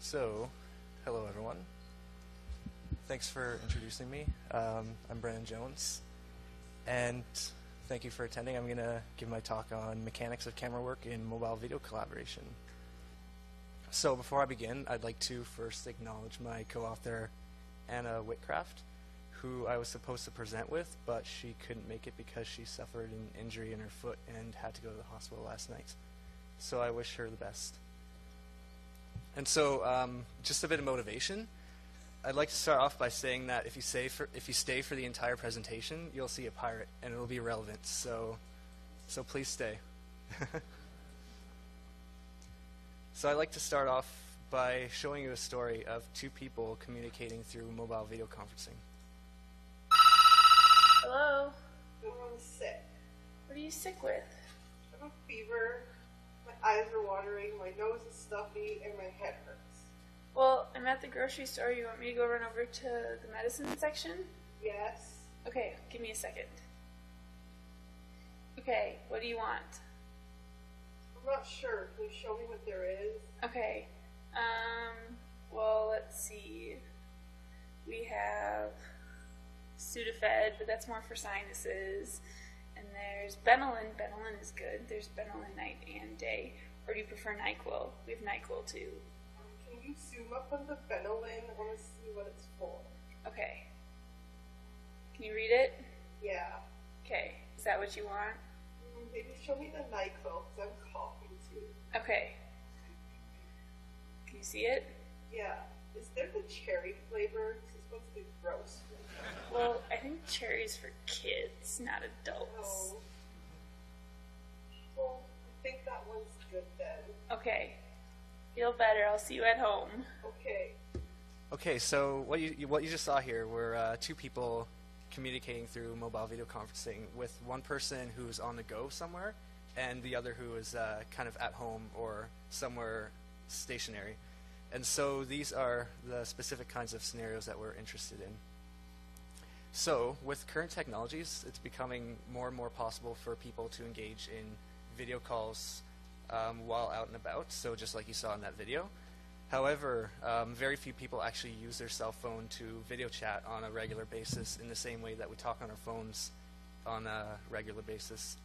So, hello everyone. Thanks for introducing me. I'm Brennan Jones, and thank you for attending. I'm going to give my talk on mechanics of camera work in mobile video collaboration. So before I begin, I'd like to first acknowledge my co-author, Anna Witcraft, who I was supposed to present with, but she couldn't make it because she suffered an injury in her foot and had to go to the hospital last night. So I wish her the best. And so, just a bit of motivation. I'd like to start off by saying that if you stay for the entire presentation, you'll see a pirate, and it'll be relevant. So please stay. So I'd like to start off by showing you a story of two people communicating through mobile video conferencing. Hello? I'm sick. What are you sick with? I have a fever, my eyes are watering, my nose is stuffy, and my head hurts. Well, I'm at the grocery store. You want me to go run over to the medicine section? Yes. Okay, give me a second. Okay, what do you want? I'm not sure. Can you show me what there is? Okay, well, let's see. We have Sudafed, but that's more for sinuses. And there's Benylin. Benylin is good. There's Benylin night and day. Or do you prefer NyQuil? We have NyQuil too. Can you zoom up on the Benylin? I want to see what it's for. Okay. Can you read it? Yeah. Okay. Is that what you want? Maybe show me the NyQuil, because I'm coughing too. Okay. Can you see it? Yeah. Is there the cherry flavor? This one's the gross flavor. Well, I think cherry's for kids, not adults. Oh. Well, I think that one's good then. Okay. Feel better. I'll see you at home. Okay. Okay, so what you just saw here were two people communicating through mobile video conferencing, with one person who's on the go somewhere and the other who is kind of at home or somewhere stationary. And so these are the specific kinds of scenarios that we're interested in. So with current technologies, it's becoming more and more possible for people to engage in video calls while out and about, so just like you saw in that video. However, very few people actually use their cell phone to video chat on a regular basis in the same way that we talk on our phones on a regular basis.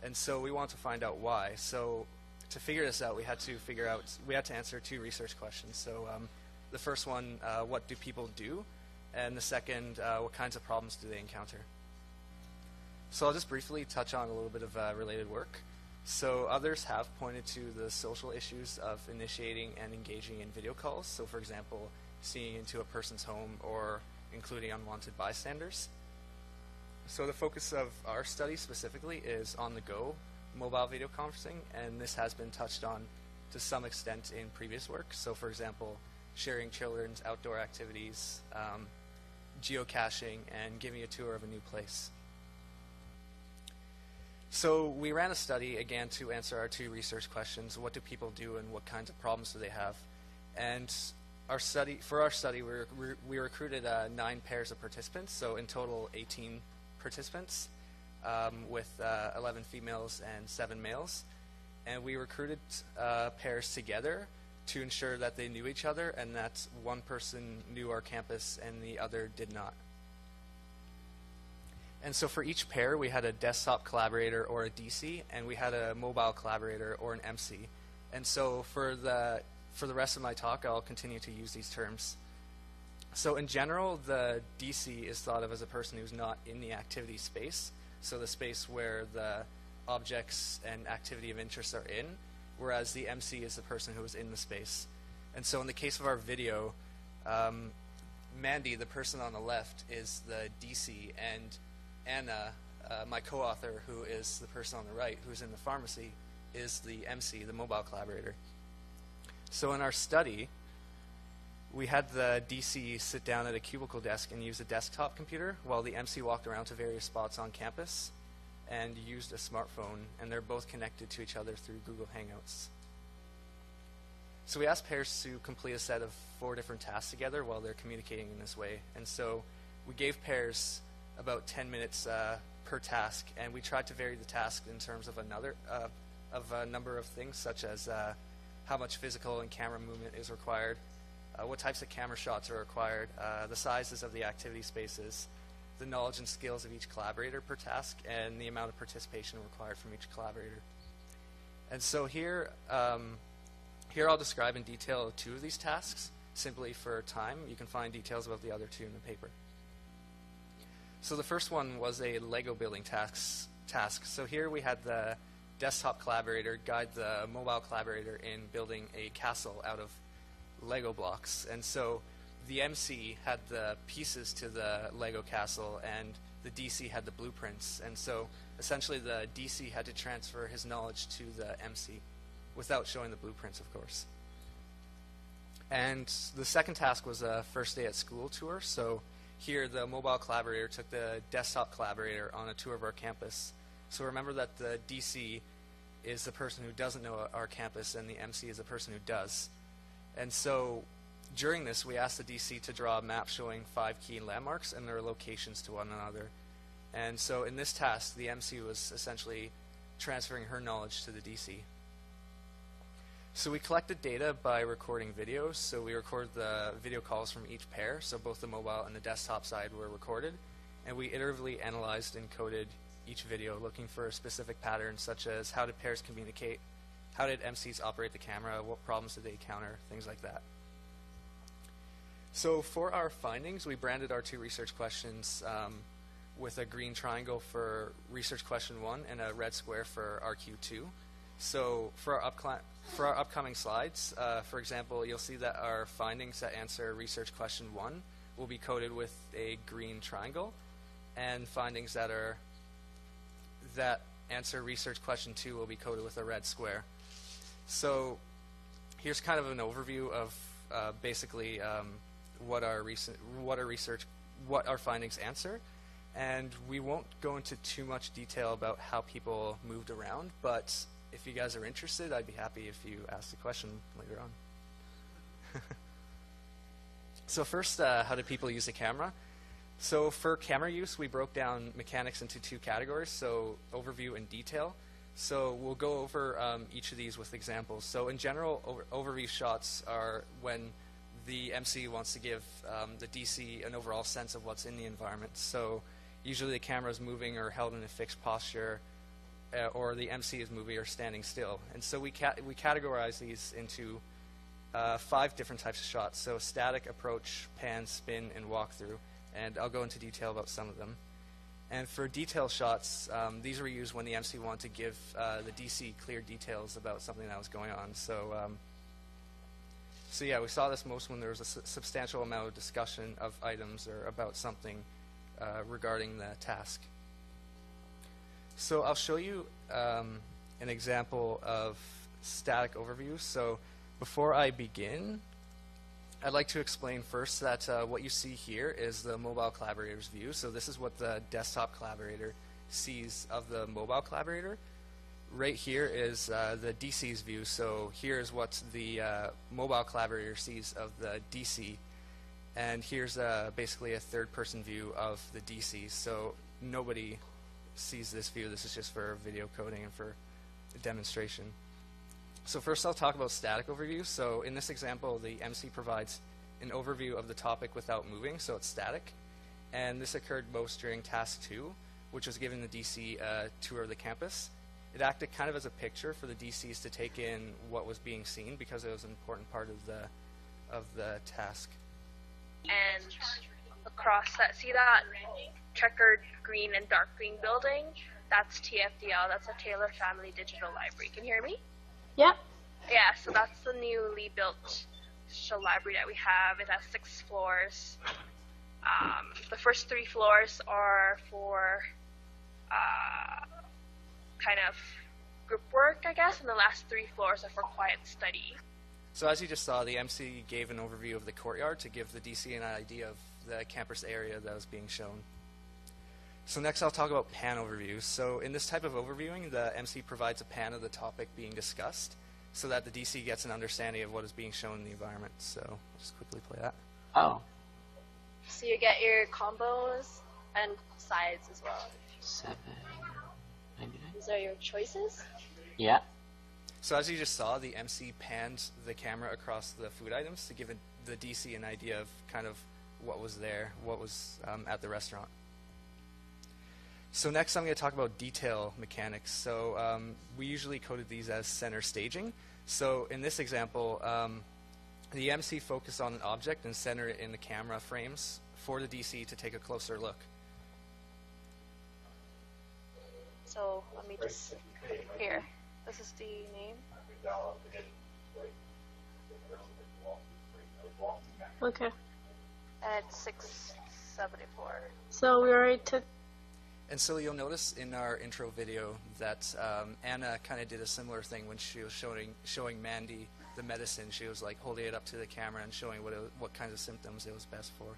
And so we want to find out why. So to figure this out, we had to answer two research questions. So the first one, what do people do? And the second, what kinds of problems do they encounter? So I'll just briefly touch on a little bit of related work. So others have pointed to the social issues of initiating and engaging in video calls. So for example, seeing into a person's home or including unwanted bystanders. So the focus of our study specifically is on-the-go mobile video conferencing, and this has been touched on to some extent in previous work. So for example, sharing children's outdoor activities, geocaching, and giving a tour of a new place. So we ran a study, again, to answer our two research questions: what do people do and what kinds of problems do they have? And for our study, we recruited 9 pairs of participants, so in total 18 participants, with 11 females and 7 males. And we recruited pairs together to ensure that they knew each other and that one person knew our campus and the other did not. And so for each pair, we had a desktop collaborator or a DC, and we had a mobile collaborator or an MC. And so for the rest of my talk, I'll continue to use these terms. So in general, the DC is thought of as a person who's not in the activity space, so the space where the objects and activity of interest are in, whereas the MC is the person who is in the space. And so in the case of our video, Mandy, the person on the left, is the DC, and Anna, my co-author, who is the person on the right, who's in the pharmacy, is the MC, the mobile collaborator. So in our study, we had the DC sit down at a cubicle desk and use a desktop computer, while the MC walked around to various spots on campus and used a smartphone, and they're both connected to each other through Google Hangouts. So we asked pairs to complete a set of 4 different tasks together while they're communicating in this way. And so we gave pairs about 10 minutes per task, and we tried to vary the task in terms of a number of things, such as how much physical and camera movement is required, what types of camera shots are required, the sizes of the activity spaces, the knowledge and skills of each collaborator per task, and the amount of participation required from each collaborator. And so here I'll describe in detail 2 of these tasks, simply for time. You can find details about the other 2 in the paper. So the first one was a Lego building task. So here we had the desktop collaborator guide the mobile collaborator in building a castle out of Lego blocks. And so the MC had the pieces to the Lego castle, and the DC had the blueprints. And so essentially the DC had to transfer his knowledge to the MC without showing the blueprints, of course. And the second task was a first day at school tour. So here the mobile collaborator took the desktop collaborator on a tour of our campus. So remember that the DC is the person who doesn't know our campus, and the MC is the person who does. And so during this, we asked the DC to draw a map showing 5 key landmarks and their locations to one another. And so in this task, the MC was essentially transferring her knowledge to the DC. So we collected data by recording videos. So we recorded the video calls from each pair. So both the mobile and the desktop side were recorded. And we iteratively analyzed and coded each video, looking for specific patterns such as how did pairs communicate, how did MCs operate the camera, what problems did they encounter, things like that. So for our findings, we branded our 2 research questions with a green triangle for research question 1 and a red square for RQ2. So for our upcoming slides, for example, you'll see that our findings that answer research question 1 will be coded with a green triangle, and findings that answer research question 2 will be coded with a red square. So here's kind of an overview of basically what our findings answer. And we won't go into too much detail about how people moved around, but if you guys are interested, I'd be happy if you ask the question later on. So first, how did people use the camera? So for camera use, we broke down mechanics into 2 categories, so overview and detail. So we'll go over each of these with examples. So in general, overview shots are when the MC wants to give the DC an overall sense of what's in the environment. So usually the camera is moving or held in a fixed posture, or the MC is moving or standing still. And so we categorize these into 5 different types of shots. So static, approach, pan, spin, and walkthrough. And I'll go into detail about some of them. And for detail shots, these were used when the MC wanted to give the DC clear details about something that was going on. So yeah, we saw this most when there was a substantial amount of discussion of items or about something regarding the task. So I'll show you an example of static overview. So before I begin, I'd like to explain first that what you see here is the mobile collaborator's view. So this is what the desktop collaborator sees of the mobile collaborator. Right here is the DC's view. So here's what the mobile collaborator sees of the DC. And here's basically a third-person view of the DC. So nobody sees this view. This is just for video coding and for a demonstration. So first I'll talk about static overview. So in this example, the MC provides an overview of the topic without moving, so it's static. And this occurred most during task 2, which was giving the DC a tour of the campus. It acted kind of as a picture for the DCs to take in what was being seen because it was an important part of the task. And across that, see that checkered green and dark green building? That's TFDL, that's a Taylor Family Digital Library. Can you hear me? Yep. Yeah, so that's the newly built digital library that we have. It has 6 floors. The first 3 floors are for kind of group work, I guess, and the last 3 floors are for quiet study. So as you just saw, the MC gave an overview of the courtyard to give the DC an idea of the campus area that was being shown. So next I'll talk about pan overviews. So in this type of overviewing, the MC provides a pan of the topic being discussed so that the DC gets an understanding of what is being shown in the environment. So I'll just quickly play that. Oh. So you get your combos and sides as well. 7, maybe. These are your choices? Yeah. So as you just saw, the MC panned the camera across the food items to give the DC an idea of kind of what was there, what was at the restaurant. So next I'm going to talk about detail mechanics. So we usually coded these as center staging. So in this example, the MC focused on an object and centered it in the camera frames for the DC to take a closer look. So let me just, here, this is the name. Okay. At 674. So we already took. And so you'll notice in our intro video that Anna kind of did a similar thing when she was showing Mandy the medicine. She was like holding it up to the camera and showing what kinds of symptoms it was best for.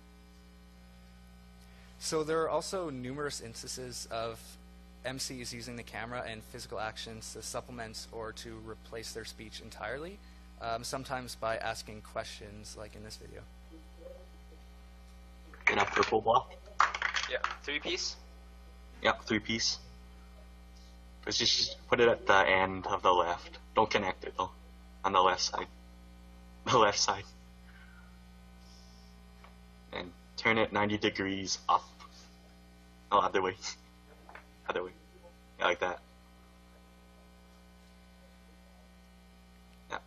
So there are also numerous instances of MCs using the camera and physical actions to supplement or to replace their speech entirely, sometimes by asking questions like in this video. In a purple block? Yeah, 3-piece? Yep, 3-piece. Just put it at the end of the left. Don't connect it though. On the left side. The left side. And turn it 90 degrees up. Oh, other way. Other way. Yeah, like that. Yeah.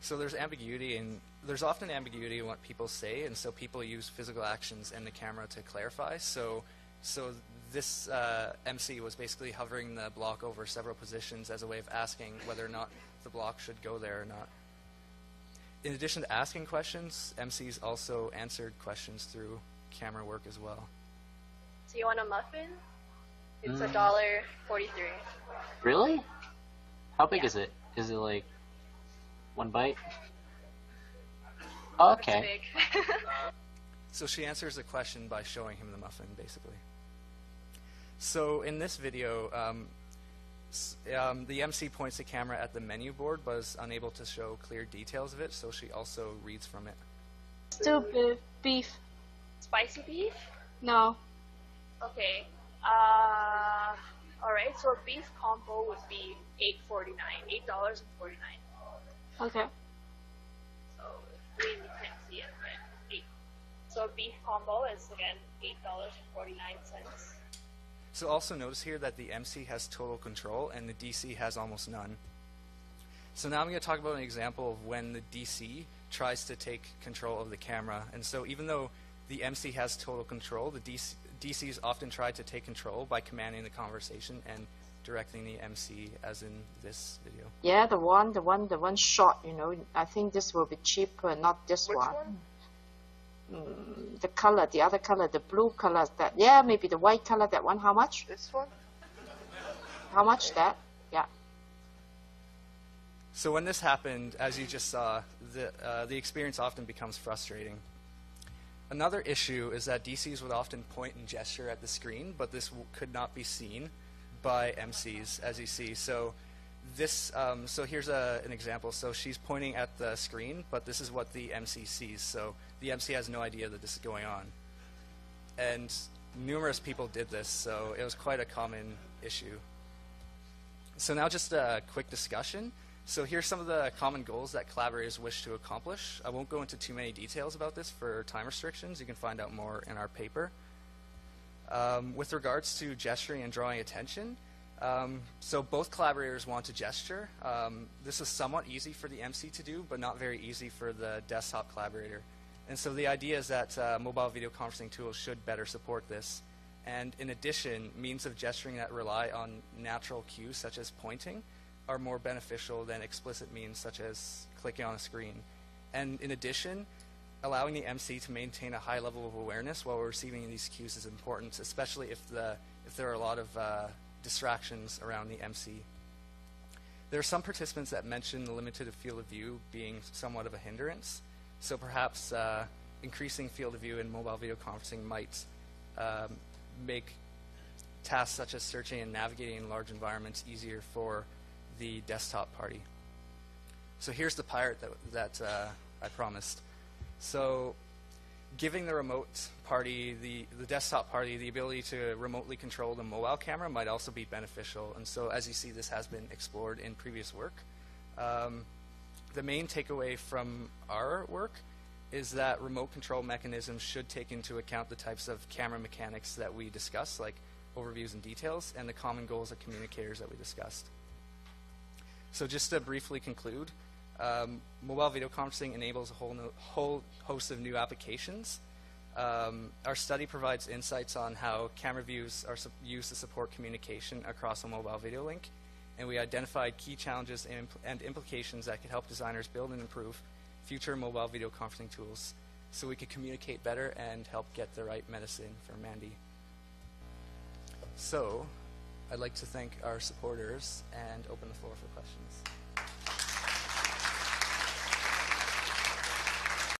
So there's ambiguity, and there's often ambiguity in what people say, and so people use physical actions and the camera to clarify. So this MC was basically hovering the block over several positions as a way of asking whether or not the block should go there or not. In addition to asking questions, MCs also answered questions through camera work as well. So you want a muffin? It's $1.43. Really? How big is it? Is it like one bite? Oh, okay. It's big. So she answers the question by showing him the muffin, basically. So in this video, the MC points the camera at the menu board, but is unable to show clear details of it, so she also reads from it. Still beef. Spicy beef? No. Okay. Alright, so a beef combo would be $8.49. $8.49. Okay. So we can't see it, but 8. So a beef combo is again $8.49. So also notice here that the MC has total control and the DC has almost none. So now I'm going to talk about an example of when the DC tries to take control of the camera. And so even though the MC has total control, the DCs often try to take control by commanding the conversation and directing the MC, as in this video. Yeah, the one shot, you know, I think this will be cheaper, not this one. The color, the other color, the blue color, that, yeah, maybe the white color, that one, how much? This one? How much that? Yeah. So when this happened, as you just saw, the experience often becomes frustrating. Another issue is that DCs would often point and gesture at the screen, but this could not be seen by MCs, as you see. So this, so here's an example. So she's pointing at the screen, but this is what the MC sees. So the MC has no idea that this is going on. And numerous people did this, so it was quite a common issue. So now just a quick discussion. So here's some of the common goals that collaborators wish to accomplish. I won't go into too many details about this for time restrictions. You can find out more in our paper. With regards to gesturing and drawing attention, so both collaborators want to gesture. This is somewhat easy for the MC to do, but not very easy for the desktop collaborator. And so the idea is that mobile video conferencing tools should better support this. And in addition, means of gesturing that rely on natural cues, such as pointing, are more beneficial than explicit means such as clicking on a screen. And in addition, allowing the MC to maintain a high level of awareness while receiving these cues is important, especially if there are a lot of distractions around the MC. There are some participants that mention the limited field of view being somewhat of a hindrance, so perhaps increasing field of view in mobile video conferencing might make tasks such as searching and navigating in large environments easier for the desktop party. So here's the pirate that I promised. So giving the remote party, the desktop party, the ability to remotely control the mobile camera might also be beneficial. And so as you see, this has been explored in previous work. The main takeaway from our work is that remote control mechanisms should take into account the types of camera mechanics that we discussed, like overviews and details, and the common goals of communicators that we discussed. So just to briefly conclude, mobile video conferencing enables a whole host of new applications. Our study provides insights on how camera views are used to support communication across a mobile video link, and we identified key challenges and implications that could help designers build and improve future mobile video conferencing tools so we could communicate better and help get the right medicine for Mandy. So I'd like to thank our supporters and open the floor for questions.